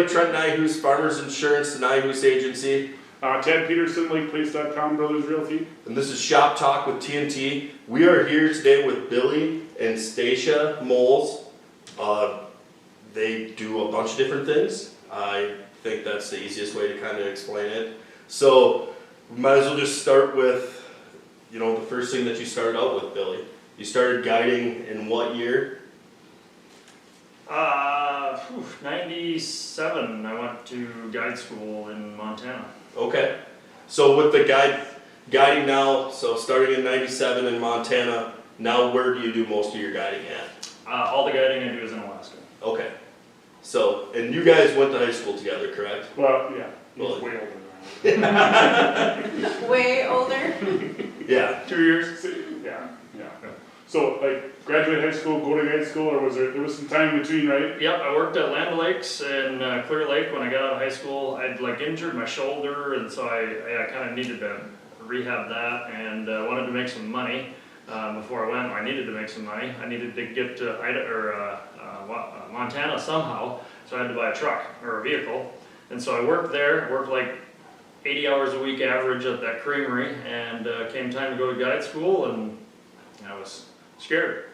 everybody, Trent Nyhus, Farmers Insurance, the Nyhus Agency. Ted Peterson, LakePlace.com, Brothers Realty. And this is Shop Talk with TnT. We are here today with Billy and Stacia Moles. They do a bunch of different things. I think that's the easiest way to kind of explain it. So we might as well just start with, the first thing that you started out with, Billy. You started guiding in what year? 97, I went to guide school in Montana. Okay. So with the guiding now, so starting in 97 in Montana, now where do you do most of your guiding at? All the guiding I do is in Alaska. Okay. So, and you guys went to high school together, correct? Well, yeah, he's Well, way older than I am. Way older? Yeah. 2 years? Yeah. So, like, graduate high school, go to guide school, or was there was some time in between, right? Yep, I worked at Land O'Lakes in Clear Lake when I got out of high school. I'd injured my shoulder, and so I kind of needed to rehab that, and wanted to make some money before I went. I needed to make some money. I needed to get to Montana somehow, so I had to buy a truck or a vehicle. And so I worked there, worked like 80 hours a week average at that creamery, and came time to go to guide school, and I was scared.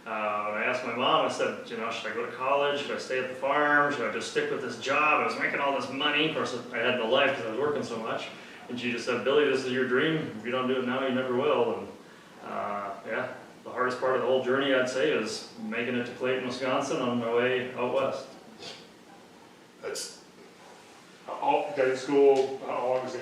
I asked my mom, I said, should I go to college? Should I stay at the farm? Should I just stick with this job? I was making all this money. Of course, I had no life because I was working so much. And she just said, Billy, this is your dream. If you don't do it now, you never will. And yeah, the hardest part of the whole journey, I'd say, is making it to Clayton, Wisconsin on my way out west. That's Guide school, how long is it?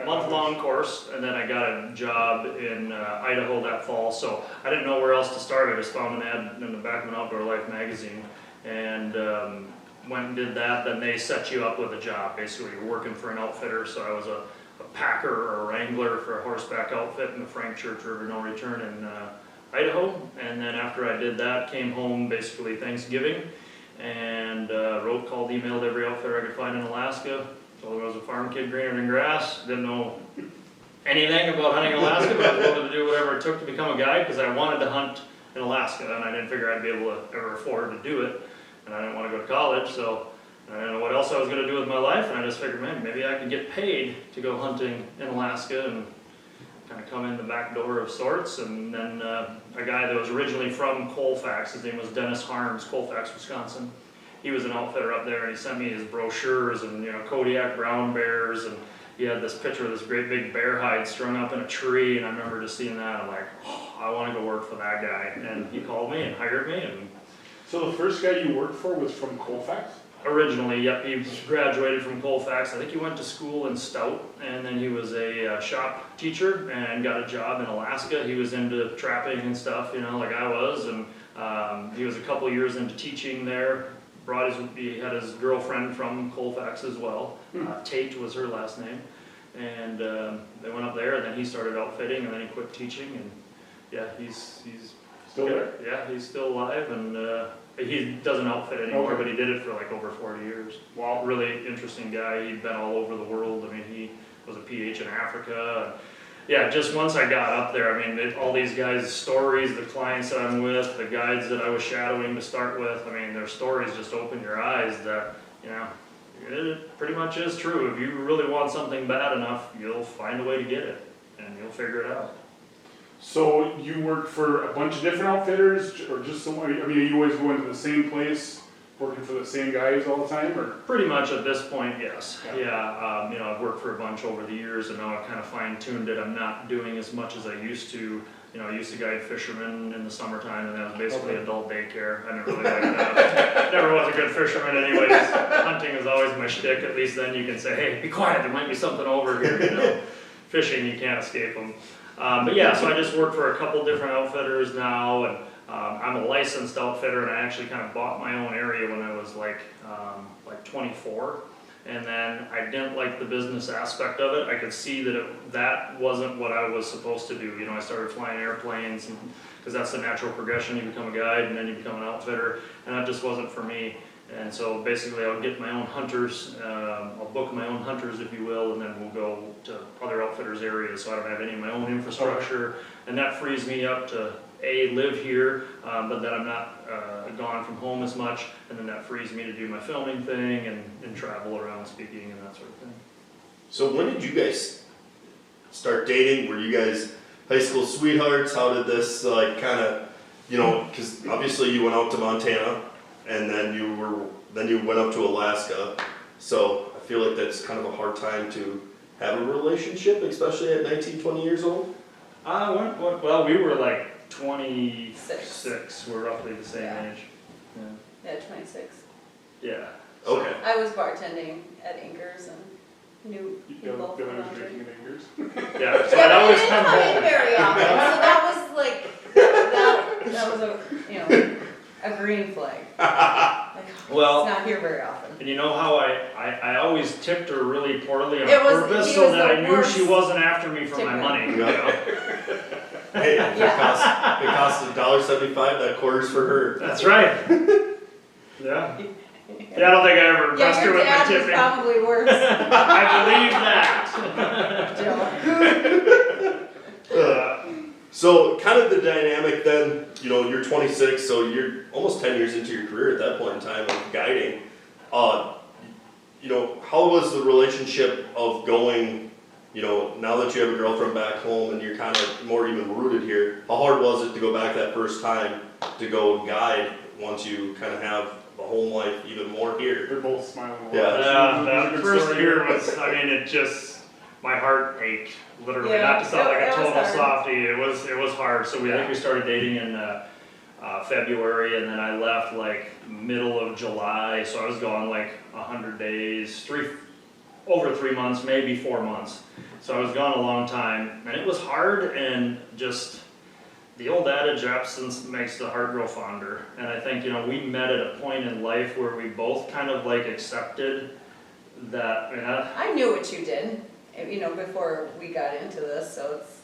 A month-long course, and then I got a job in Idaho that fall, so I didn't know where else to start. I just found an ad in the back of an Outdoor Life magazine, and went and did that. Then they set you up with a job. Basically, you're working for an outfitter, so I was a packer or a wrangler for a horseback outfit in the Frank Church River No Return in Idaho. And then after I did that, came home basically Thanksgiving, and wrote, called, emailed every outfitter I could find in Alaska. Told them I was a farm kid greener than grass. Didn't know anything about hunting in Alaska, but I was willing to do whatever it took to become a guide because I wanted to hunt in Alaska, and I didn't figure I'd be able to ever afford to do it. And I didn't want to go to college, so I didn't know what else I was going to do with my life, and I just figured, man, maybe I could get paid to go hunting in Alaska and kind of come in the back door of sorts. And then a guy that was originally from Colfax, his name was Dennis Harms, Colfax, Wisconsin. He was an outfitter up there, and he sent me his brochures and Kodiak brown bears, and he had this picture of this great big bear hide strung up in a tree, and I remember just seeing that. I'm like, oh, I want to go work for that guy. And he called me and hired me. And So the first guy you worked for was from Colfax? originally, yep, he graduated from Colfax. I think he went to school in Stout, and then he was a shop teacher and got a job in Alaska. He was into trapping and stuff, like I was, and he was a couple years into teaching there. He had his girlfriend from Colfax as well. Tate was her last name, and they went up there, and then he started outfitting, and then he quit teaching, and yeah, he's Still there? Yeah, he's still alive, and he doesn't outfit anymore, Okay. but he did it for like over 40 years. Wow. Really interesting guy. He'd been all over the world. I mean, he was a PH in Africa. Yeah, just once I got up there, I mean, all these guys' stories, the clients that I'm with, the guides that I was shadowing to start with, I mean, their stories just open your eyes that, it pretty much is true. If you really want something bad enough, you'll find a way to get it, and you'll figure it out. So you worked for a bunch of different outfitters, or just someone? I mean, are you always going to the same place, working for the same guys all the time, or? Pretty much at this point, yes. Yeah. Yeah, I've worked for a bunch over the years, and now I've kind of fine-tuned it. I'm not doing as much as I used to. I used to guide fishermen in the summertime, and that was basically adult daycare. I didn't really like that. Never was a good fisherman anyways. Hunting is always my shtick. At least then you can say, hey, be quiet, there might be something over here, Fishing, you can't escape them. But yeah, so I just work for a couple different outfitters now, and I'm a licensed outfitter, and I actually kind of bought my own area when I was like 24. And then I didn't like the business aspect of it. I could see that that wasn't what I was supposed to do. I started flying airplanes, because that's the natural progression. You become a guide, and then you become an outfitter, and that just wasn't for me. And so basically I'll get my own hunters, I'll book my own hunters, if you will, and then we'll go to other outfitters' areas, so I don't have any of my own infrastructure. And that frees me up to live here, but that I'm not gone from home as much, and then that frees me to do my filming thing and travel around speaking and that sort of thing. So when did you guys start dating? Were you guys high school sweethearts? How did this like kind of, because obviously you went out to Montana, and then you went up to Alaska. So I feel like that's kind of a hard time to have a relationship, especially at 19, 20 years old. Well, we were like 26. We're roughly the same Yeah. age. Yeah, 26. Yeah. Okay. I was bartending at Anchors and knew people Billy from was around drinking here. in Anchors. Yeah. So Yeah, I'd but always they didn't come come in home. very often, so that was like, that was a green flag. Like, Well- it's not here very often. And you know how I always tipped her really poorly on It was- purpose he so was that the I knew worst she wasn't after me for my tipper. money. Hey, if it costs $1.75, that quarter's for her. That's right. Yeah. Yeah, I don't think I ever impressed Yeah, her your with my dad was tipping. probably worse, I believe that. Joe. So kind of the dynamic then, you're 26, so you're almost 10 years into your career at that point in time of guiding. How was the relationship of going, now that you have a girlfriend back home and you're kind of more even rooted here, how hard was it to go back that first time to go guide once you kind of have the home life even more here? They're both smiling. a lot. Yeah. It was That a good first story. year was, it just, my heart ached, literally, Yeah, not to sound like a it was total hard. softie, it was hard. So I think we started dating in February, and then I left like middle of July, so I was gone like 100 days, over 3 months, maybe 4 months. So I was gone a long time, and it was hard, and just the old adage, absence makes the heart grow fonder. And I think, we met at a point in life where we both kind of like accepted that, I knew what you did, before we got into this, so it's,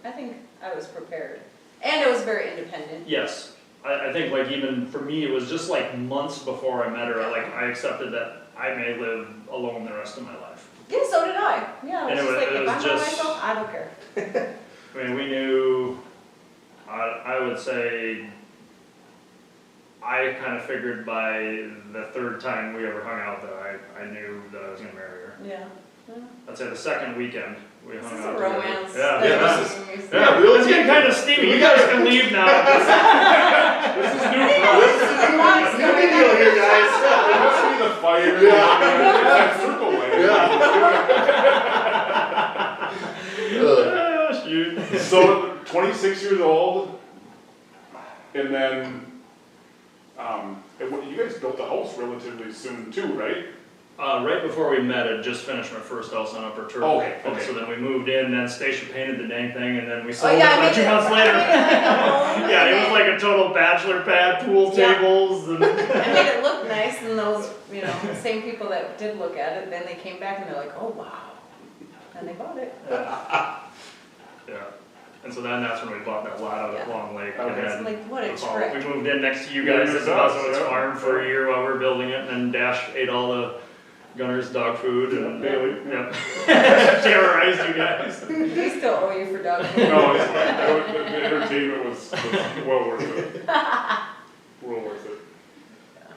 I think I was prepared. And I was very independent. yes, I think like even for me, it was just like months before I met her, I accepted that I may live alone the rest of my life. Yeah, so did I. Yeah, I And was it just was- like, it if was I'm by just- myself, I don't care. We knew, I would say, I kind of figured by the third time we ever hung out that I knew that I was gonna marry her. Yeah. I'd say the second weekend we This hung is out a together. romance. Yeah, that yeah, is this amazing. yeah, really it's getting kind of steamy. You guys can leave now. This is new for us. This is a new deal here, guys. It must be the fire. Yeah. It's that circle light. Oh, shoot. So 26 years old, and then you guys built a house relatively soon too, right? Right before we met, I'd just finished my first house on Upper Turtle. Okay, And okay. so then we moved in, then Stacia painted the dang thing, and then we Oh, sold yeah, it I like made 2 it- months I later. made it like a home, Yeah, and it was then- like a total bachelor pad, pool Yeah. tables, and I made it look nice, and those, same people that did look at it, then they came back and they're like, oh, wow. And they bought it. yeah. And so then that's when we bought that lot out at Yeah. Long Lake. Okay. And It's then like, what a we trick. moved in next to you Yeah, guys at the yourselves, Buzzards yeah. farm for a year while we were building it, and then Dash ate all the Gunner's dog food and Bailey. yeah. terrorized you guys. We still owe you for dog food. No, it's fine. The entertainment was well worth it. Well worth it.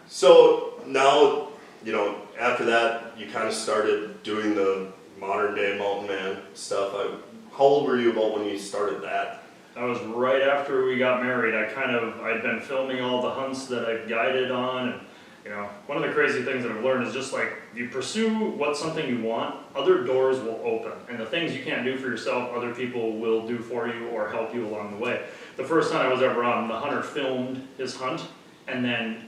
So now, after that, you kind of started doing the modern day mountain man stuff. How old were you about when you started that? I was right after we got married. I'd been filming all the hunts that I've guided on, and one of the crazy things that I've learned is just like, if you pursue what's something you want, other doors will open, and the things you can't do for yourself, other people will do for you or help you along the way. The first hunt I was ever on, the hunter filmed his hunt, and then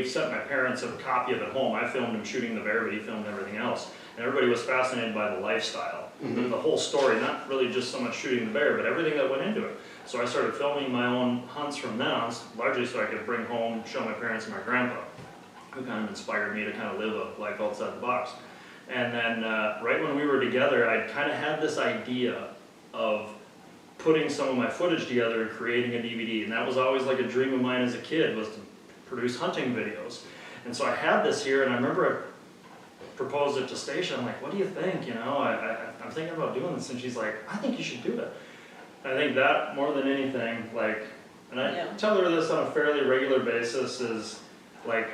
sent my parents a copy of it home. I filmed him shooting the bear, but he filmed everything else. And everybody was fascinated by the lifestyle, the whole story, not really just so much shooting the bear, but everything that went into it. So I started filming my own hunts from then on, largely so I could bring home, show my parents and my grandpa, who kind of inspired me to kind of live a life outside the box. And then right when we were together, I'd kind of had this idea of putting some of my footage together and creating a DVD. And that was always like a dream of mine as a kid, was to produce hunting videos. And so I had this here, and I remember I proposed it to Stacia. I'm like, what do you think? I'm thinking about doing this. And she's like, I think you should do it. I think that more than anything, like, and I Yeah. tell her this on a fairly regular basis, is like,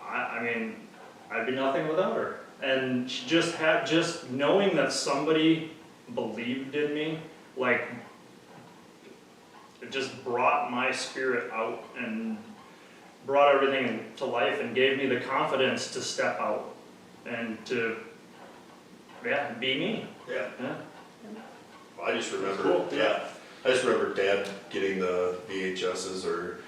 I mean, I'd be nothing without her. And she just knowing that somebody believed in me, like, it just brought my spirit out and brought everything to life and gave me the confidence to step out and to, yeah, be me. Yeah. Yeah. I just remember, Cool. yeah, I just remember Dad getting the VHSs or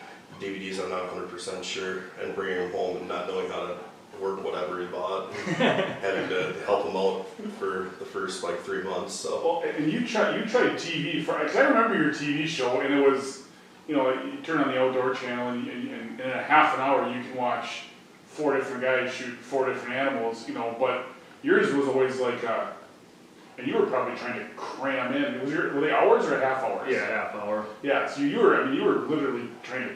DVDs, I'm not 100% sure, and bringing them home and not knowing how to work whatever he bought, and having to help him out for the first like 3 months. So Well, and you tried TV for, cause I remember your TV show, and it was, you know, you turn on the outdoor channel, and in a half an hour you can watch 4 different guys shoot 4 different animals, you know, but yours was always like, and you were probably trying to cram in, were they hours or half hours? Yeah, half hour. Yeah, so you were literally trying to,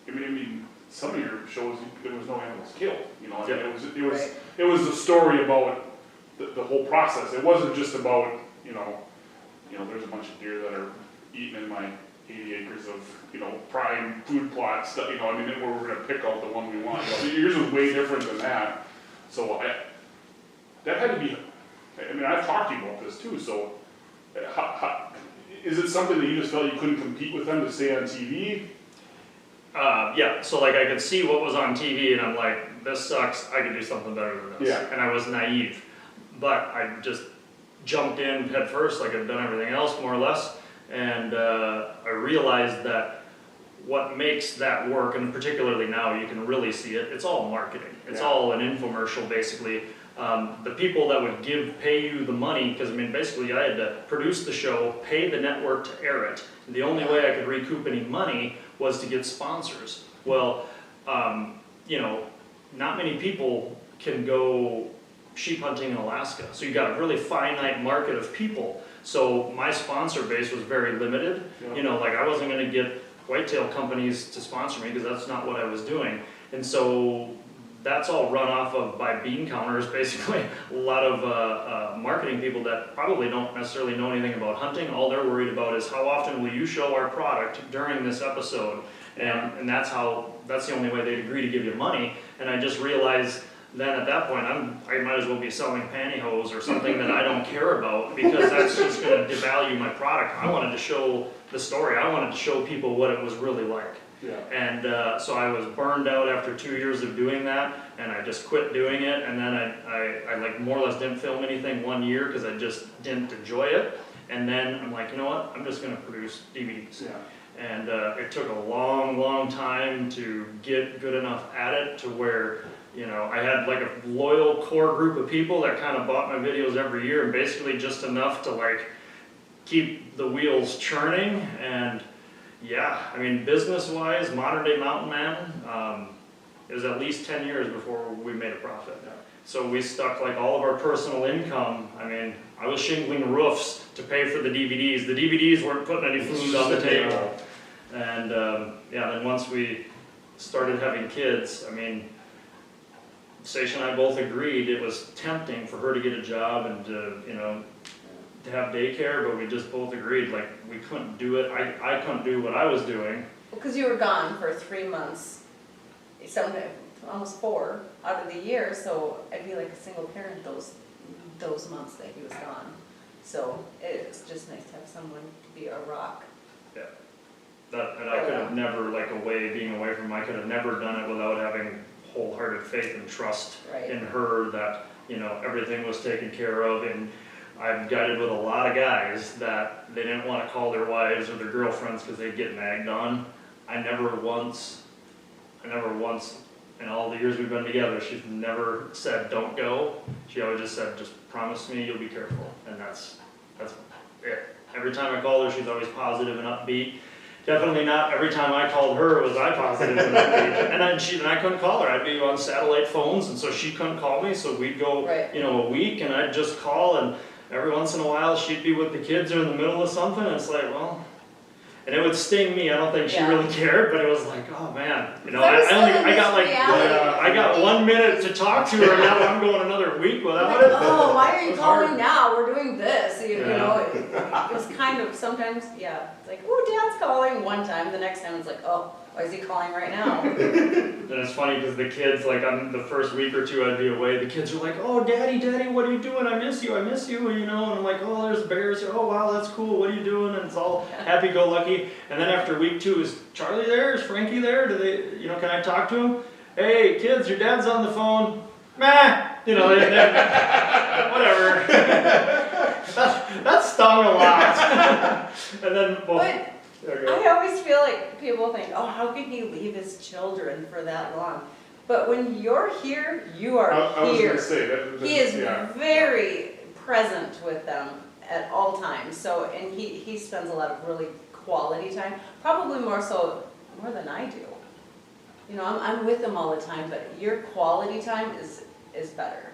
I mean, some of your shows, there was no animals killed, you know, I mean, Right. it was a story about the whole process. It wasn't just about, you know, there's a bunch of deer that are eating in my 80 acres of, you know, prime food plot stuff, you know, I mean, we're gonna pick out the one we want. You know, yours was way different than that. So that had to be, I mean, I've talked to you about this too, so is it something that you just felt you couldn't compete with them to stay on TV? Yeah, so like I could see what was on TV and I'm like, this sucks, I could do something better than this. Yeah. And I was naive, but I just jumped in head first like I'd done everything else more or less. And I realized that what makes that work, and particularly now you can really see it, it's all marketing. It's Yeah. all an infomercial basically. The people that would pay you the money, because I mean basically I had to produce the show, pay the network to air it. The only way I could recoup any money was to get sponsors. Well, you know, not many people can go sheep hunting in Alaska. So you got a really finite market of people. So my sponsor base was very limited. Yeah. You know, like I wasn't gonna get whitetail companies to sponsor me because that's not what I was doing. And so that's all run off of by bean counters, basically. A lot of marketing people that probably don't necessarily know anything about hunting. All they're worried about is how often will you show our product during this episode, and that's the only way they'd agree to give you money. And I just realized then at that point I might as well be selling pantyhose or something that I don't care about, because that's just going to devalue my product. I wanted to show the story. I wanted to show people what it was really like. Yeah. And so I was burned out after 2 years of doing that, and I just quit doing it. And then I like more or less didn't film anything 1 year because I just didn't enjoy it. And then I'm like, you know what? I'm just going to produce DVDs. Yeah. And it took a long, long time to get good enough at it to where, you know, I had like a loyal core group of people that kind of bought my videos every year, and basically just enough to like keep the wheels churning. And yeah, I mean, business-wise, modern day mountain man, it was at least 10 years before we made a profit. Yeah. So we stuck like all of our personal income. I mean, I was shingling roofs to pay for the DVDs. The DVDs weren't putting any food on the table. And yeah, then once we started having kids, I mean, Stacia and I both agreed it was tempting for her to get a job and to, you know, to have daycare, but we just both agreed like we couldn't do it. I couldn't do what I was doing. Because you were gone for 3 months, almost 4 out of the year, so I'd be like a single parent those months that he was gone. So it's just nice to have someone to be a rock. Yeah. And I could have never, like being away from him, I could have never done it without having wholehearted faith and trust Right. in her that, you know, everything was taken care of. And I've guided with a lot of guys that they didn't want to call their wives or their girlfriends because they'd get nagged on. I never once, in all the years we've been together, she's never said, don't go. She always just said, just promise me you'll be careful. And that's it. Every time I call her, she's always positive and upbeat. Definitely not every time I called her was I positive and upbeat. And I couldn't call her. I'd be on satellite phones, and so she couldn't call me. So we'd go, Right. you know, a week, and I'd just call, and every once in a while she'd be with the kids or in the middle of something, and it's like, well, and it would sting me. I don't think she Yeah. really cared, but it was like, oh man, you know, There's still I got like, this reality. I got 1 minute to talk to her, and now I'm going another week without it. Oh, why are you It was hard. calling now? We're doing this, you Yeah. know, it was kind of, sometimes, yeah, it's like, oh, Dad's calling one time, the next time it's like, oh, why is he calling right now? And it's funny because the kids, like on the first week or two I'd be away, the kids are like, oh, Daddy, what are you doing? I miss you, you know, and I'm like, oh, there's bears here, oh, wow, that's cool, what are you doing? And it's all happy-go-lucky. And then after week 2, is Charlie there? Is Frankie there? Do they, you know, can I talk to him? Hey, kids, your dad's on the phone. Meh, you know, whatever. that stung a lot. And then, well, But I always feel like people think, oh, how can he leave his children for that long? But when you're here, you are I was here. gonna say that. He is yeah. very present with them at all times. So, and he spends a lot of really quality time, probably more than I do. You know, I'm with them all the time, but your quality time is better.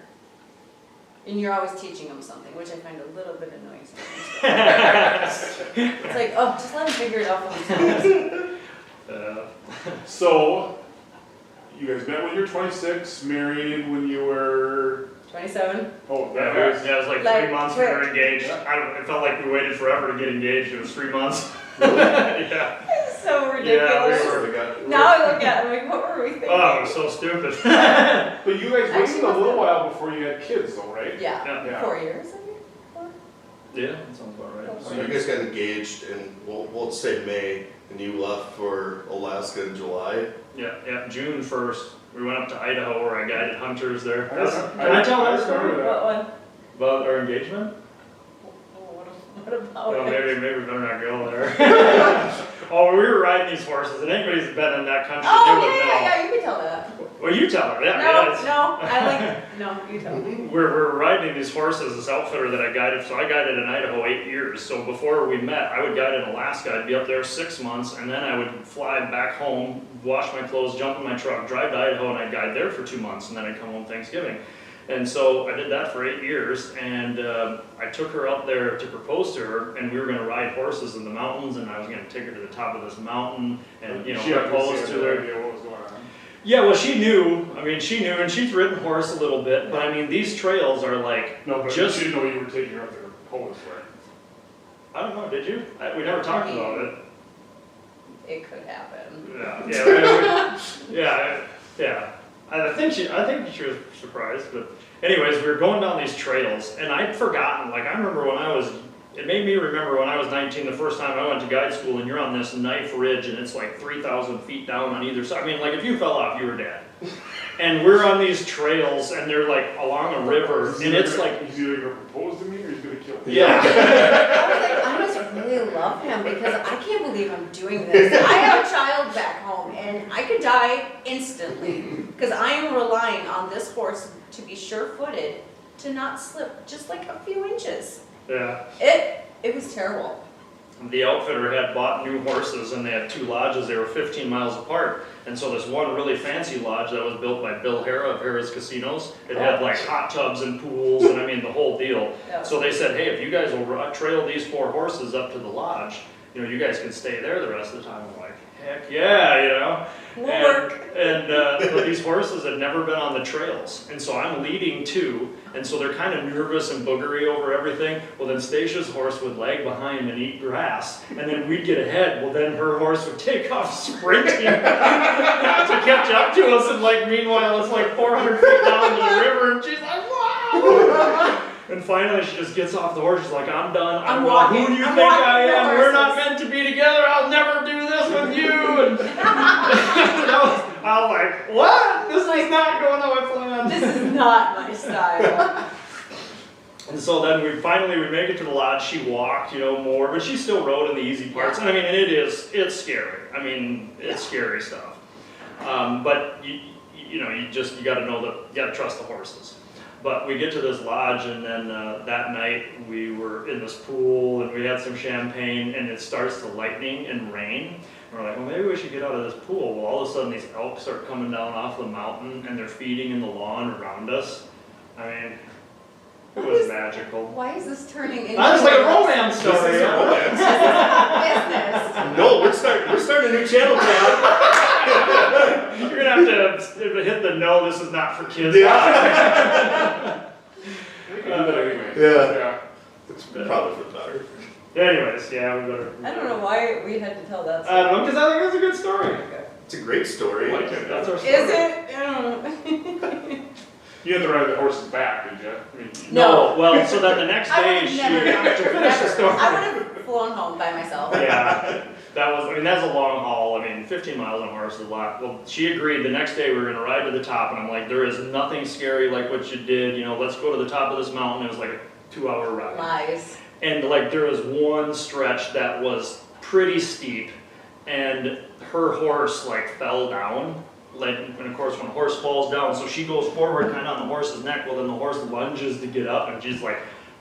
And you're always teaching them something, which I find a little bit annoying sometimes. It's like, oh, just let them figure it out for themselves. So, you guys met when you were 26, married when you were. 27. Oh, yeah, that was. it was like 3 months we were engaged. It felt like we waited forever to get engaged. It was 3 months. Yeah. It's so ridiculous. Yeah, Now I look at it, I'm like, what were we thinking? Oh, it was so stupid. But you guys Actually, waited a little while before you had kids, though, right? Yeah, Yeah. 4 years, I think. 4? Yeah, that sounds about right. So you guys got engaged in, we'll say May, and you left for Alaska in July? Yeah, June 1st. We went up to Idaho where I guided hunters there. I Can I tell that story? remember that. What one? About our engagement? What about Well, it? maybe we better not go there. Oh, we were riding these horses, and anybody who's been in that country, Oh, they would know. yeah, you can tell that. Well, you tell her, yeah. No, you tell me. We're riding these horses, this outfitter that I guided, so I guided in Idaho 8 years. So before we met, I would guide in Alaska, I'd be up there 6 months, and then I would fly back home, wash my clothes, jump in my truck, drive to Idaho, and I'd guide there for 2 months, and then I'd come home Thanksgiving. And so I did that for 8 years, and I took her up there to propose to her, and we were gonna ride horses in the mountains, and I was gonna take her to the top of this mountain, and, you know, She propose obviously to had no her. idea what was going on. Yeah, well, she knew, and she's ridden horse a little bit, but I mean, these trails are like, No, but Just- she didn't know you were taking her up there to propose, right? I don't know, did you? We never talked about it. It could happen. Yeah. I think she was surprised, but anyways, we were going down these trails, and I'd forgotten, like, I remember it made me remember when I was 19, the first time I went to guide school, and you're on this knife ridge, and it's like 3,000 feet down on either side. I mean, like, if you fell off, you were dead. And we're on these trails, and they're like along a river, and it's like, He's either gonna propose to me or he's gonna kill me. yeah. I must really love him because I can't believe I'm doing this. I have a child back home and I could die instantly because I am relying on this horse to be sure-footed, to not slip just like a few inches. Yeah. It was terrible. The outfitter had bought new horses, and they had 2 lodges. They were 15 miles apart. And so this one really fancy lodge that was built by Bill Hara of Hara's Casinos, it had like hot tubs and pools, and I mean the whole deal. Yeah. So they said, hey, if you guys will trail these 4 horses up to the lodge, you know, you guys can stay there the rest of the time. I'm like, heck yeah, you know. We'll work. But these horses had never been on the trails, and so I'm leading 2, and so they're kind of nervous and boogery over everything. Well, then Stasia's horse would lag behind and eat grass, and then we'd get ahead. Well, then her horse would take off sprinting to catch up to us, and like meanwhile it's like 400 feet down to the river, and she's like, wow! And finally she just gets off the horse, she's like, I'm done. I'm Who walking. do you I'm think I walking the am? We're not horses." meant to be together. I'll never do this with you. And I was like, what? This is not going how I planned. This is not my style. And so then we make it to the lodge. She walked, you know, more, but she still rode in the easy parts. And I mean, and it's scary. I mean, it's scary stuff. But you got to know that you got to trust the horses. But we get to this lodge, and then that night we were in this pool, and we had some champagne, and it starts to lightning and rain. And we're like, well, maybe we should get out of this pool. Well, all of a sudden these elk start coming down off the mountain, and they're feeding in the lawn around us. I mean, it was magical. Why is this turning into That's like a romance This story. is a romance. business? No, we're starting a new channel, Chad. You're gonna have to hit the no, this is not for kids. Yeah. We can do that anyway. Yeah. It's Yeah. Probably for the better. Anyways, yeah, we better. I don't know why we had to tell that I story. don't know, because I think it's a good story. Okay. It's a great story. I like it. That's our story. Is it? I don't know. You had to ride the horse's back, did you? I mean, No, well, so then the next I day would she, have never done to it. finish the Never. story. I would have flown home by myself. Yeah, that was, I mean, that's a long haul. I mean, 15 miles on a horse is a lot. Well, she agreed the next day we were gonna ride to the top, and I'm like, there is nothing scary like what you did, you know, let's go to the top of this mountain. It was like a 2-hour ride. Lies. And like, there was one stretch that was pretty steep, and her horse like fell down. Like, and of course when a horse falls down, so she goes forward kind of on the horse's neck, well then the horse lunges to get up, and she's like,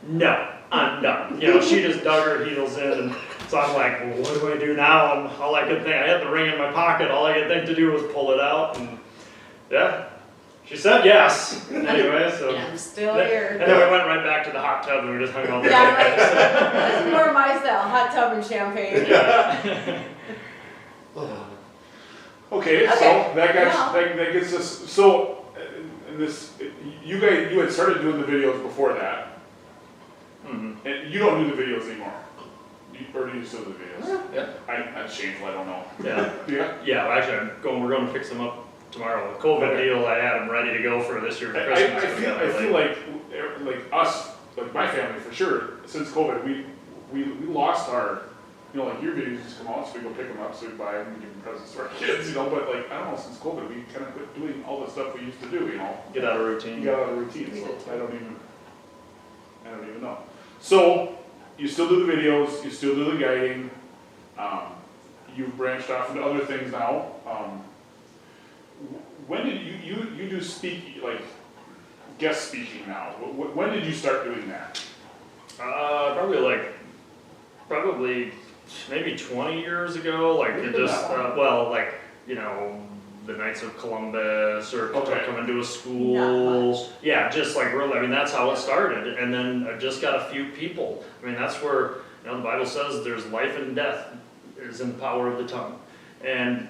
no, I'm done. You know, she just dug her heels in, and so I'm like, well, what do I do now? And all I could think, I had the ring in my pocket, all I could think to do was pull it out, and yeah, she said yes. Anyway, so. And I'm still And here. then we went right back to the hot tub, and we just hung out there. Yeah, right. That's more my style, hot tub and champagne. okay, so Okay, that gets, now- that gets us, so, and this, you had started doing the videos before that, Mhm. and you don't do the videos anymore. Or do you still do the videos? Yeah. That's shameful, I don't know. Yeah. Yeah? Yeah, well, actually, we're going to fix them up tomorrow. The COVID Okay. deal, I had them ready to go for this year for I Christmas. feel like us, like my family for sure, since COVID, we lost our, you know, like your videos just come out, so we go pick them up, so we buy them and give them presents to our kids, you know, but like, I don't know, since COVID, we kind of quit doing all the stuff we used to do, you know? Get out of You routine. got out of routine, so I don't even know. So, you still do the videos, you still do the guiding, you've branched off into other things now. When did you do like guest speaking now? When did you start doing that? Probably maybe 20 years ago, like Really it just, that long? well, like, you know, the Knights of Columbus, or Okay. coming to a Not school. Yeah, just like really, I mean, that's how it started. And then I just got a few people. I mean, that's where, you know, the Bible says there's life and death is in the power of the tongue. And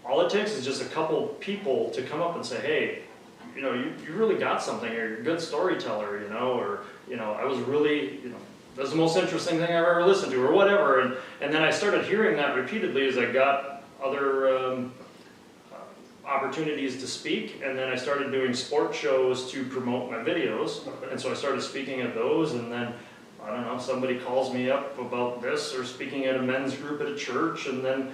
all it takes is just a couple people to come up and say, hey, you know, you really got something, or you're a good storyteller, you know, or, you know, I was really, you know, that's the most interesting thing I've ever listened to, or whatever. And then I started hearing that repeatedly as I got other opportunities to speak, and then I started doing sport shows to promote my videos. Okay. And so I started speaking at those, and then, I don't know, somebody calls me up about this, or speaking at a men's group at a church, and then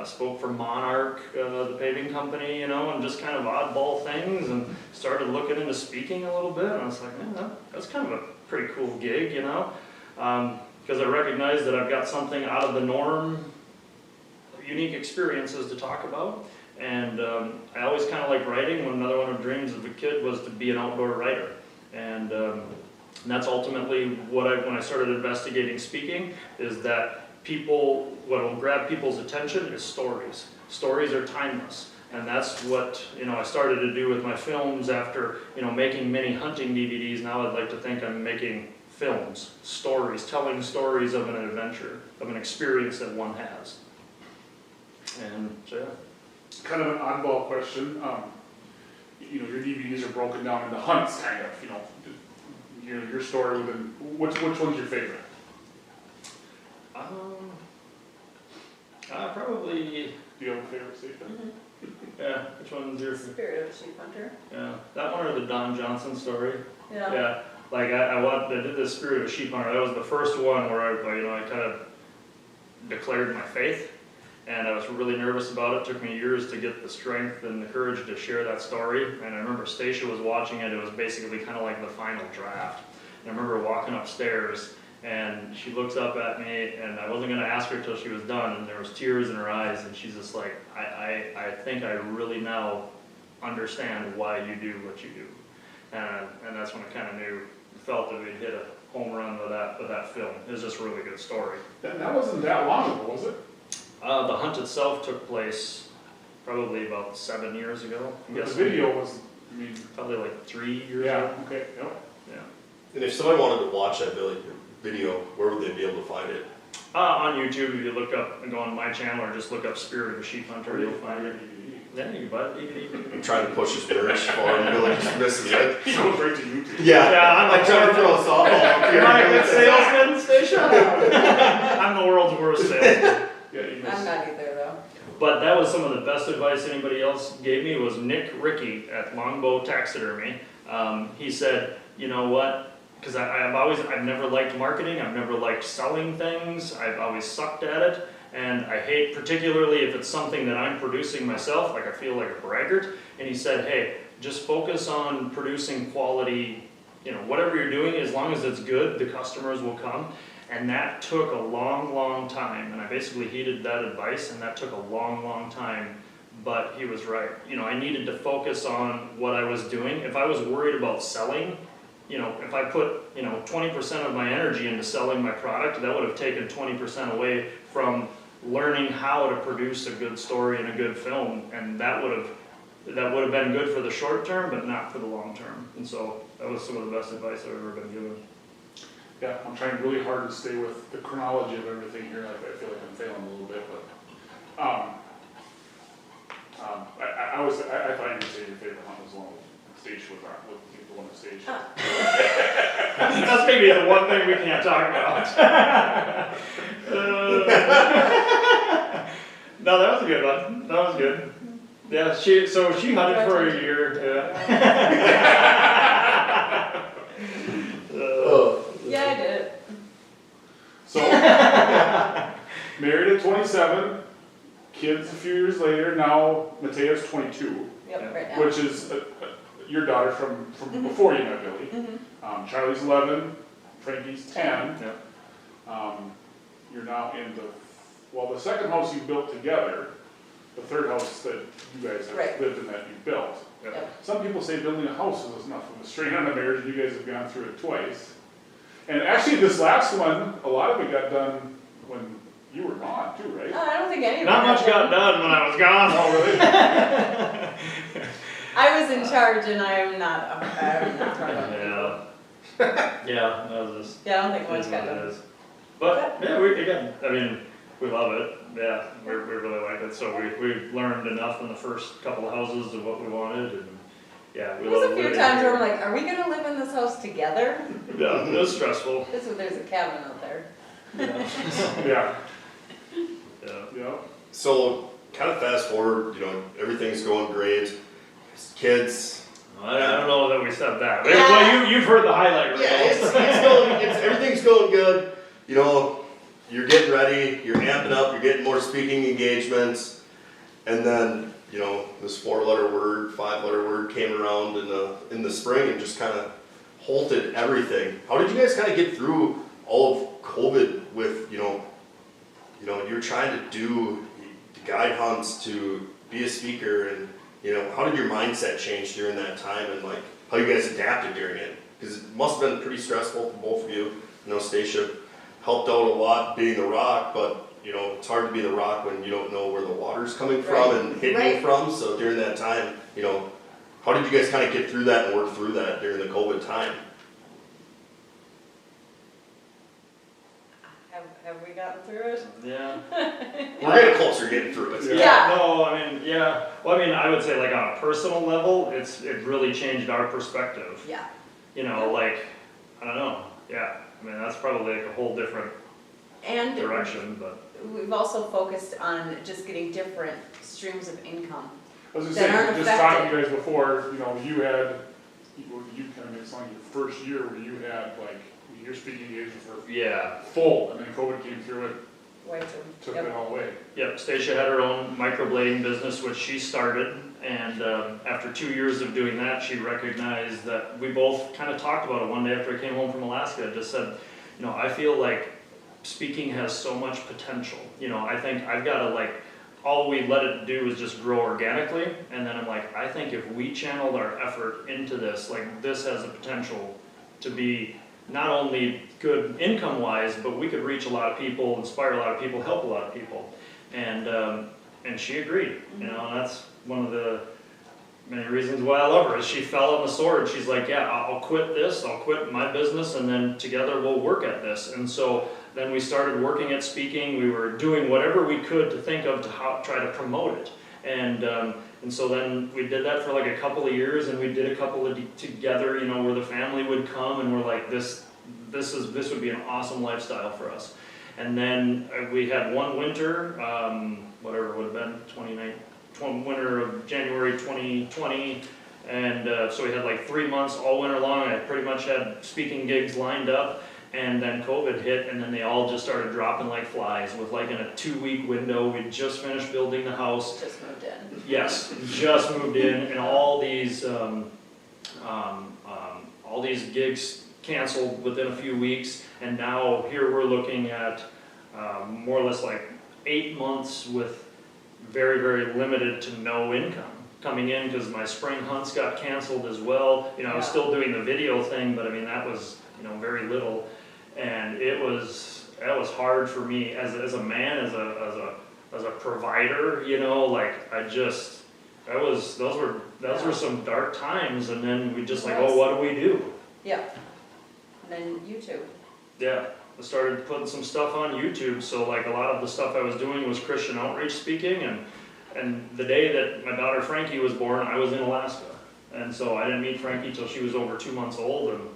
spoke for Monarch, the paving company, you know, and just kind of oddball things, and started looking into speaking a little bit, and I was like, man, that's kind of a pretty cool gig, you know, because I recognize that I've got something out of the norm, unique experiences to talk about. And I always kind of like writing. Another one of my dreams as a kid was to be an outdoor writer. And that's ultimately what when I started investigating speaking, is that what will grab people's attention is stories. Stories are timeless. And that's what, you know, I started to do with my films after, you know, making many hunting DVDs. Now I'd like to think I'm making films, stories, telling stories of an adventure, of an experience that one has. And so, yeah. Kind of an oddball question. You know, your DVDs are broken down into hunts, kind of. You know, your story within. Which one's your favorite? Probably, Do you have a favorite, Stacey? yeah, which one's your favorite? Spirit of a Sheep Hunter. Yeah, that one or the Don Johnson story? Yeah. Yeah, like I did the Spirit of a Sheep Hunter. That was the first one where I kind of declared my faith, and I was really nervous about it. It took me years to get the strength and the courage to share that story. And I remember Stacia was watching it. It was basically kind of like the final draft. And I remember walking upstairs, and she looks up at me, and I wasn't going to ask her till she was done, and there was tears in her eyes, and she's just like, I think I really now understand why you do what you do. And that's when I kind of felt that we'd hit a home run with that film. It was just a really good story. That wasn't that long ago, was it? The hunt itself took place probably about 7 years ago. I'm The guessing. video was, I mean, Probably like 3 years yeah, ago. okay, yep. Yeah. And if somebody wanted to watch that video, where would they be able to find it? On YouTube, if you look up and go on my channel, or just look up Spirit of a Sheep Hunter, you'll find it. Yeah, you buy it. I'm trying to push his merch for him, Billy just misses it. He goes right to YouTube. Yeah, Yeah, I'm trying to throw a softball up here. Am I a good salesman, Stacia? I'm the world's worst salesman. Yeah, he I'm missed. not either though. But that was some of the best advice anybody else gave me was Nick Ricky at Longbow Taxidermy. He said, you know what, because I've never liked marketing, I've never liked selling things, I've always sucked at it, and I hate particularly if it's something that I'm producing myself, like I feel like a braggart, and he said, hey, just focus on producing quality, you know, whatever you're doing, as long as it's good, the customers will come. And that took a long, long time, and I basically heeded that advice, and that took a long, long time, but he was right. You know, I needed to focus on what I was doing. If I was worried about selling, you know, if I put, you know, 20% of my energy into selling my product, that would have taken 20% away from learning how to produce a good story and a good film, and that would have been good for the short term, but not for the long term. And so that was some of the best advice I've ever been given. Yeah, I'm trying really hard to stay with the chronology of everything here. I feel like I'm failing a little bit, but I thought you would say your favorite hunt was the one with Stacia was on, with the one with Stacia. That's maybe the one thing we can't talk about. No, that was a good one. That was good. Yeah, she hunted for a year. Yeah. Yeah, I did it. So, married at 27, kids a few years later. Now Matea's 22, Yep, right now. which is your daughter from before you met Billy. Charlie's 11, Frankie's 10. Yeah. You're now in the second house you built together, the third house that you guys have Right. lived in that you built. Yep. Some people say building a house is enough of a strain on a marriage, and you guys have gone through it twice. And actually, this last one, a lot of it got done when you were gone too, right? I don't think any of it. Not much got done when I was gone. Oh, really? I was in charge and I'm not part of it. Yeah, that was just. Yeah, I don't think much is got what it done. is. But yeah, we love it. Yeah, we really like it. So we've learned enough in the first couple of houses of what we wanted, and yeah, we There was love a few living times where here. we're like, are we gonna live in this house together? Yeah, it was stressful. There's a cabin out there. Yeah. Yeah, Yeah. yeah. So, kind of fast forward, you know, everything's going great, kids. I don't know that we said that. Yeah. Well, you've heard the highlight reels. Everything's going good, you know, you're getting ready, you're amping up, you're getting more speaking engagements, and then, you know, this 4-letter word, 5-letter word came around in the spring and just kind of halted everything. How did you guys kind of get through all of COVID with, you know, you're trying to do guide hunts to be a speaker, and, you know, how did your mindset change during that time, and like how you guys adapted during it? Because it must have been pretty stressful for both of you. I know Stacia helped out a lot being the rock, but you know, it's hard to be the rock when you don't know where the water's coming from Right. and hitting Right. you from. So during that time, you know, how did you guys kind of get through that and work through that during the COVID time? Have we gotten through it? Yeah. We're getting closer to getting through it. Yeah. No, I mean, yeah. Well, I mean, I would say like on a personal level, it really changed our perspective. Yeah. You know, like, I don't know. Yeah. I mean, that's probably like a whole different And direction, but. we've also focused on just getting different streams of income. I was That gonna aren't say, just talking affected. to you guys before, you know, you kind of made it sound like your first year where you had like, your speaking engagements were Yeah. full, and then COVID came through it, Way to, took yep. it all away. Yep, Stacia had her own microblading business, which she started, and after 2 years of doing that, she recognized that we both kind of talked about it one day after I came home from Alaska. Just said, you know, I feel like speaking has so much potential. You know, I think I've got to like, all we let it do is just grow organically, and then I'm like, I think if we channeled our effort into this, like this has the potential to be not only good income-wise, but we could reach a lot of people, inspire a lot of people, help a lot of people. And she agreed, you know, and that's one of the many reasons why I love her, is she fell on the sword. She's like, yeah, I'll quit this, I'll quit my business, and then together we'll work at this. And so then we started working at speaking. We were doing whatever we could to think of to try to promote it. And And so then we did that for like a couple of years, and we did a couple of together, you know, where the family would come, and we're like, this would be an awesome lifestyle for us. And then we had one winter, whatever it would have been, winter of January 2020, and so we had like 3 months all winter long. I pretty much had speaking gigs lined up, and then COVID hit, and then they all just started dropping like flies. With like in a 2-week window, we just finished building the house. Just moved in. Yes, just moved in, and all these gigs canceled within a few weeks, and now here we're looking at more or less like 8 months with very, very limited to no income coming in, because my spring hunts got canceled as well. You know, I was still doing the video thing, but I mean, that was, you know, very little, and that was hard for me as a man, as a provider, you know, like those were some dark times, and then we just like, oh, what do we do? Yeah, and then YouTube. Yeah, I started putting some stuff on YouTube, so like a lot of the stuff I was doing was Christian outreach speaking, and the day that my daughter Frankie was born, I was in Alaska, and so I didn't meet Frankie till she was over 2 months old, and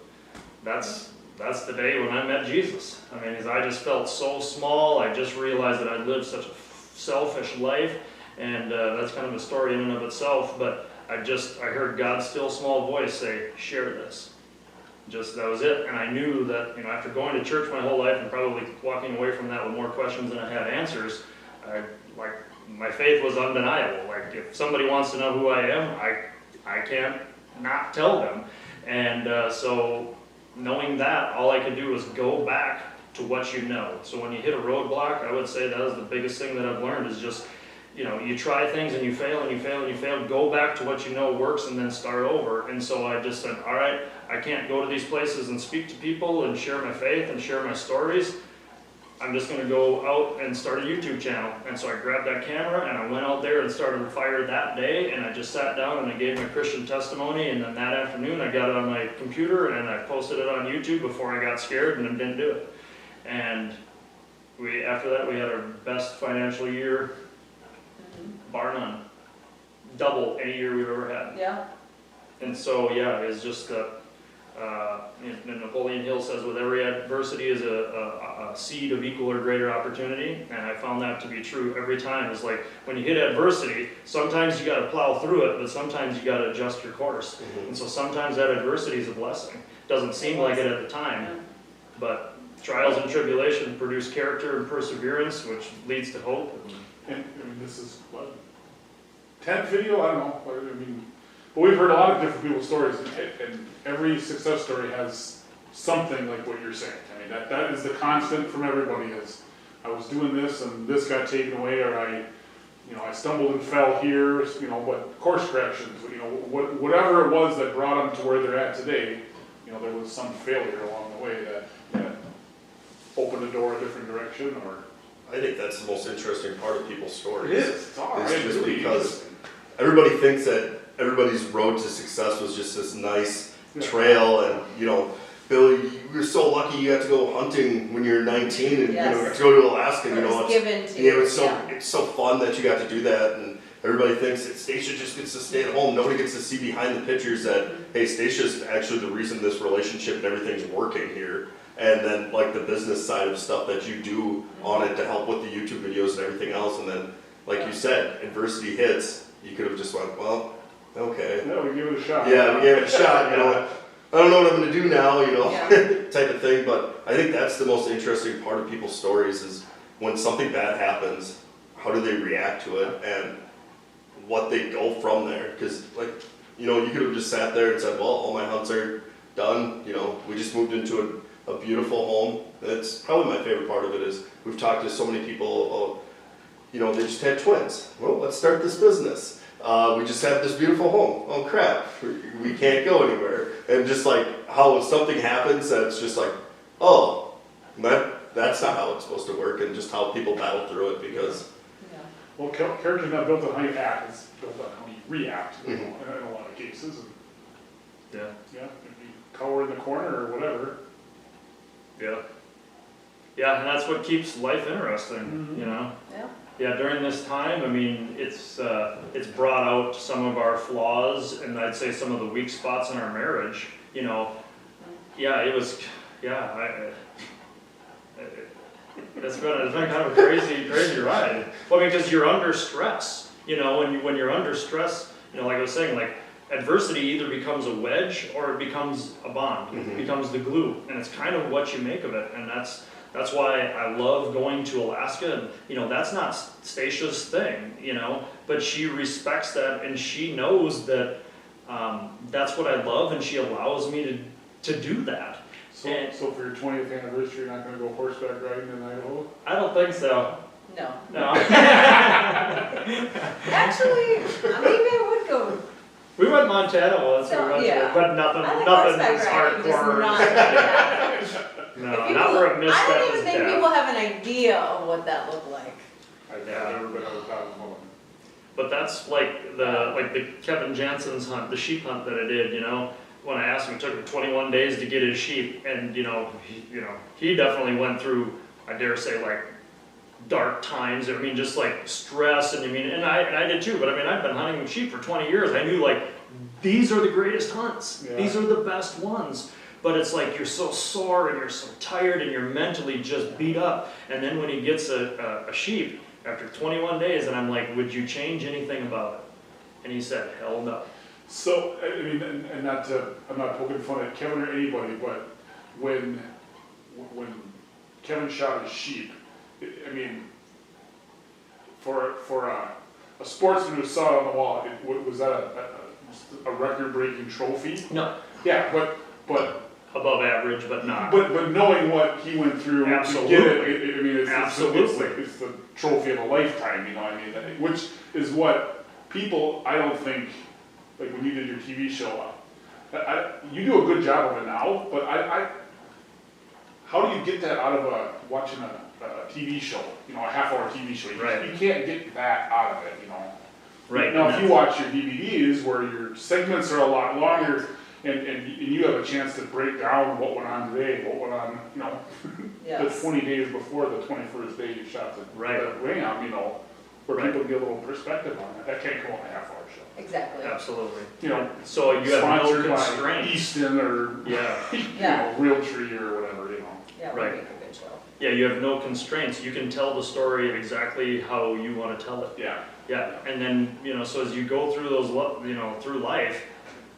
that's the day when I met Jesus. I mean, I just felt so small. I just realized that I'd lived such a selfish life, and that's kind of a story in and of itself, but I heard God's still small voice say, share this. That was it, and I knew that, you know, after going to church my whole life and probably walking away from that with more questions than I had answers, my faith was undeniable. Like, if somebody wants to know who I am, I can't not tell them. And so knowing that, all I could do was go back to what you know. So when you hit a roadblock, I would say that is the biggest thing that I've learned, is just, you know, you try things and you fail and you fail and you fail, go back to what you know works and then start over. And so I just said, all right, I can't go to these places and speak to people and share my faith and share my stories. I'm just going to go out and start a YouTube channel. And so I grabbed that camera and I went out there and started a fire that day, and I just sat down and I gave my Christian testimony, and then that afternoon I got it on my computer and I posted it on YouTube before I got scared and then didn't do it. And after that we had our best financial year, bar none. Double any year we've ever had. Yeah. And so, yeah, it's just Napoleon Hill says, with every adversity is a seed of equal or greater opportunity, and I found that to be true every time. It's like, when you hit adversity, sometimes you got to plow through it, but sometimes you got to adjust your course. And so sometimes that adversity is a blessing. Doesn't seem like it at the time, but trials and tribulation produce character and perseverance, which leads to hope. And I mean, this is what, 10th video? I don't know. I mean, but we've heard a lot of different people's stories, and every success story has something like what you're saying. I mean, that is the constant from everybody, is I was doing this and this got taken away, or I stumbled and fell here, you know, but course corrections, you know, whatever it was that brought them to where they're at today, you know, there was some failure along the way that opened the door a different direction, or. I think that's the most interesting part of people's stories. It is. It's all right. It's just really because is. everybody thinks that everybody's road to success was just this nice trail, and, you know, Billy, you're so lucky you got to go hunting when you're 19 and you know, got to go to Alaska. You know, it's so fun that you got to do that, and everybody thinks that Stacia just gets to stay at home. Nobody gets to see behind the pictures that, hey, Stacia's actually the reason this relationship and everything's working here. And then like the business side of stuff that you do on it to help with the YouTube videos and everything else. And then, like you said, adversity hits, you could have just went, well, okay. Yeah, we gave it a shot. Yeah, we gave it a shot, you know. I don't know what I'm gonna do now, you know, type of thing. But I think that's the most interesting part of people's stories, is when something bad happens, how do they react to it and what they go from there. Because, like, you know, you could have just sat there and said, well, all my hunts are done, you know, we just moved into a beautiful home. That's probably my favorite part of it, is we've talked to so many people, you know, they just had twins. Well, let's start this business. We just have this beautiful home. Oh crap, we can't go anywhere. And just like how something happens that's just like, oh, that's not how it's supposed to work, and just how people battle through it, because. Yeah. Well, character's not built on how you act, it's built on how you react, you know, in a lot of cases. And Yeah. if you cower in the corner or whatever. Yeah. Yeah, and that's what keeps life interesting, you know? Yeah. Yeah, during this time, I mean, it's brought out some of our flaws and I'd say some of the weak spots in our marriage, you know. Yeah, it was, yeah, it's been kind of a crazy ride. Well, because you're under stress, you know, when you're under stress, you know, like I was saying, like adversity either becomes a wedge or it becomes a bond, it becomes the glue, and it's kind of what you make of it, and that's why I love going to Alaska, and you know, that's not Stacia's thing, you know, but she respects that and she knows that that's what I love, and she allows me to do that. So for your 20th anniversary, you're not gonna go horseback riding in Idaho? I don't think so. No. No. Actually, maybe I would go. We went to Montana once, So, we went yeah. to, but nothing I like as horseback riding, just hardcore. not like that. No, not where a misstep I don't even is think death. people have an idea of what that looked like. I've Yeah. never been out of town in Mullen. But that's like the Kevin Jansen's hunt, the sheep hunt that I did, you know. When I asked him, it took him 21 days to get his sheep, and you know, he definitely went through, I dare say, like dark times. I mean, just like stress, and I mean, and I did too. But I mean, I've been hunting sheep for 20 years. I knew like these are the greatest hunts. Yeah. These are the best ones. But it's like you're so sore and you're so tired and you're mentally just beat up. And then when he gets a sheep after 21 days, and I'm like, would you change anything about it? And he said, hell no. So, I mean, and I'm not poking fun at Kevin or anybody, but when Kevin shot his sheep, I mean, for a sportsman who saw it on the wall, was that a record-breaking trophy? No. Yeah, but Above average, but not. But knowing what he went through to Absolutely. get it, I mean, Absolutely. it's the trophy of a lifetime, you know, I mean, which is what people, I don't think, like when you did your TV show, you do a good job of it now, but how do you get that out of watching a TV show, you know, a half-hour TV show? Right. You can't get that out of it, you know. Right. Now, if you watch your DVDs where your segments are a lot longer, and you have a chance to break down what went on today, what went on, you know, the Yes. 20 days before the 21st day you shot the Right. ram, you know, where Right. people get a little perspective on it. That can't come on a half-hour show. Exactly. Absolutely. You know, So you have no sponsored by constraints. Easton or, Yeah. you Yeah. know, Realtree or whatever, you know. Yeah, it Right. would make a good show. Yeah, you have no constraints. You can tell the story exactly how you want to tell it. Yeah. Yeah, and then, you know, so as you go through those, you know, through life,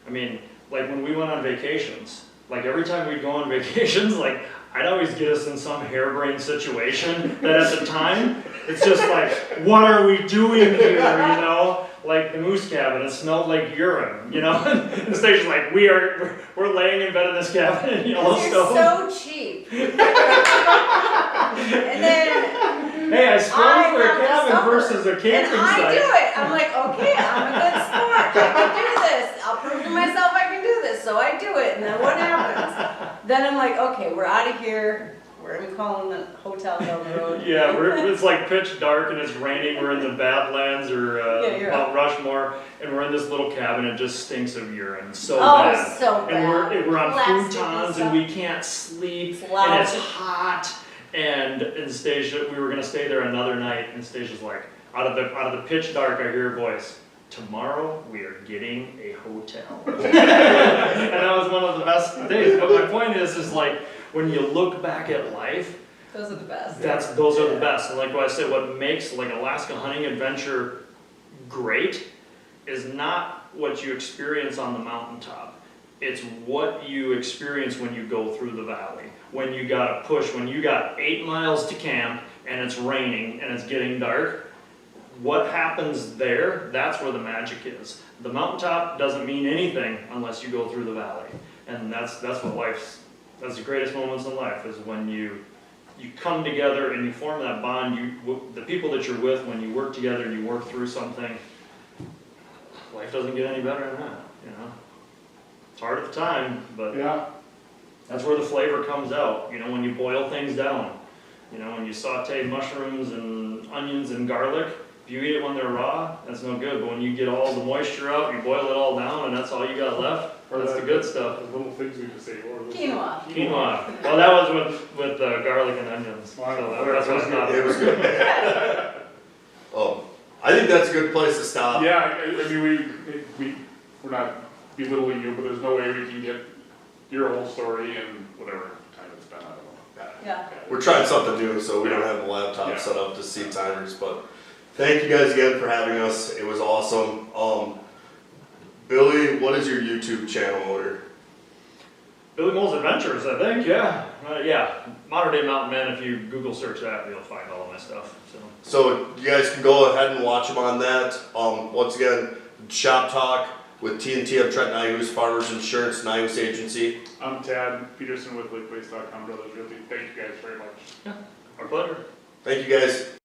I mean, like when we went on vacations, like every time we'd go on vacations, like I'd always get us in some harebrained situation that at the time, it's just like, what are we doing here, you know? Like the moose cabin, it smelled like urine, you know? And the station's like, we're laying in bed in this cabin in You're Yellowstone. so cheap. And then Hey, I sprung for a have to cabin suffer. versus a camping and I site. do it. I'm like, okay, I'm a good sport. I can do this. I'll prove to myself I can do this. So I do it. And then what happens? Then I'm like, okay, we're out of here. Where are we calling the hotel down the road? Yeah, it's like pitch dark and it's raining. We're in the Badlands or Yeah, you're Mount Rushmore, and we're in this little cabin. It just stinks of urine, so Oh, bad. so bad. And we're on Plastic futons and and we can't sleep, It's and loud. it's hot. And Stacia, we were gonna stay there another night, and Stacia's like, out of the pitch dark, I hear a voice. Tomorrow we are getting a hotel. And that was one of the best days. But my point is like when you look back at life, Those are the best. those are the best. And like what I said, what makes like Alaska hunting adventure great is not what you experience on the mountaintop. It's what you experience when you go through the valley. When you gotta push, when you got 8 miles to camp and it's raining and it's getting dark, what happens there, that's where the magic is. The mountaintop doesn't mean anything unless you go through the valley. And that's the greatest moments in life is when you come together and you form that bond. The people that you're with, when you work together and you work through something, life doesn't get any better than that, you know? It's hard at the time, but Yeah. that's where the flavor comes out, you know, when you boil things down. You know, when you saute mushrooms and onions and garlic, if you eat it when they're raw, that's no good. But when you get all the moisture out, you boil it all down, and that's all you got left, That's the good stuff. The little things we just say, or. Quinoa. Quinoa. Well, that was with garlic and onions. So that's what I thought. It was good. I think that's a good place to stop. Yeah, I mean, we're not belittling you, but there's no way we can get your whole story in whatever time it's been, I don't know. Yeah. We're trying something new, so we don't have a laptop Yeah. set up to see timers, but thank you guys again for having us. It was awesome. Billy, what is your YouTube channel order? Billy Mole's Adventures, I think, yeah. Yeah, Modern Day Mountain Man, if you Google search that, you'll find all of my stuff, so. So you guys can go ahead and watch him on that. Once again, Shop Talk with TnT of Trent Nyhus, Farmers Insurance, Nyhus Agency. I'm Tad Peterson with LakeWaste.com Brothers Realty. Thank you guys very much. Our pleasure. Thank you guys.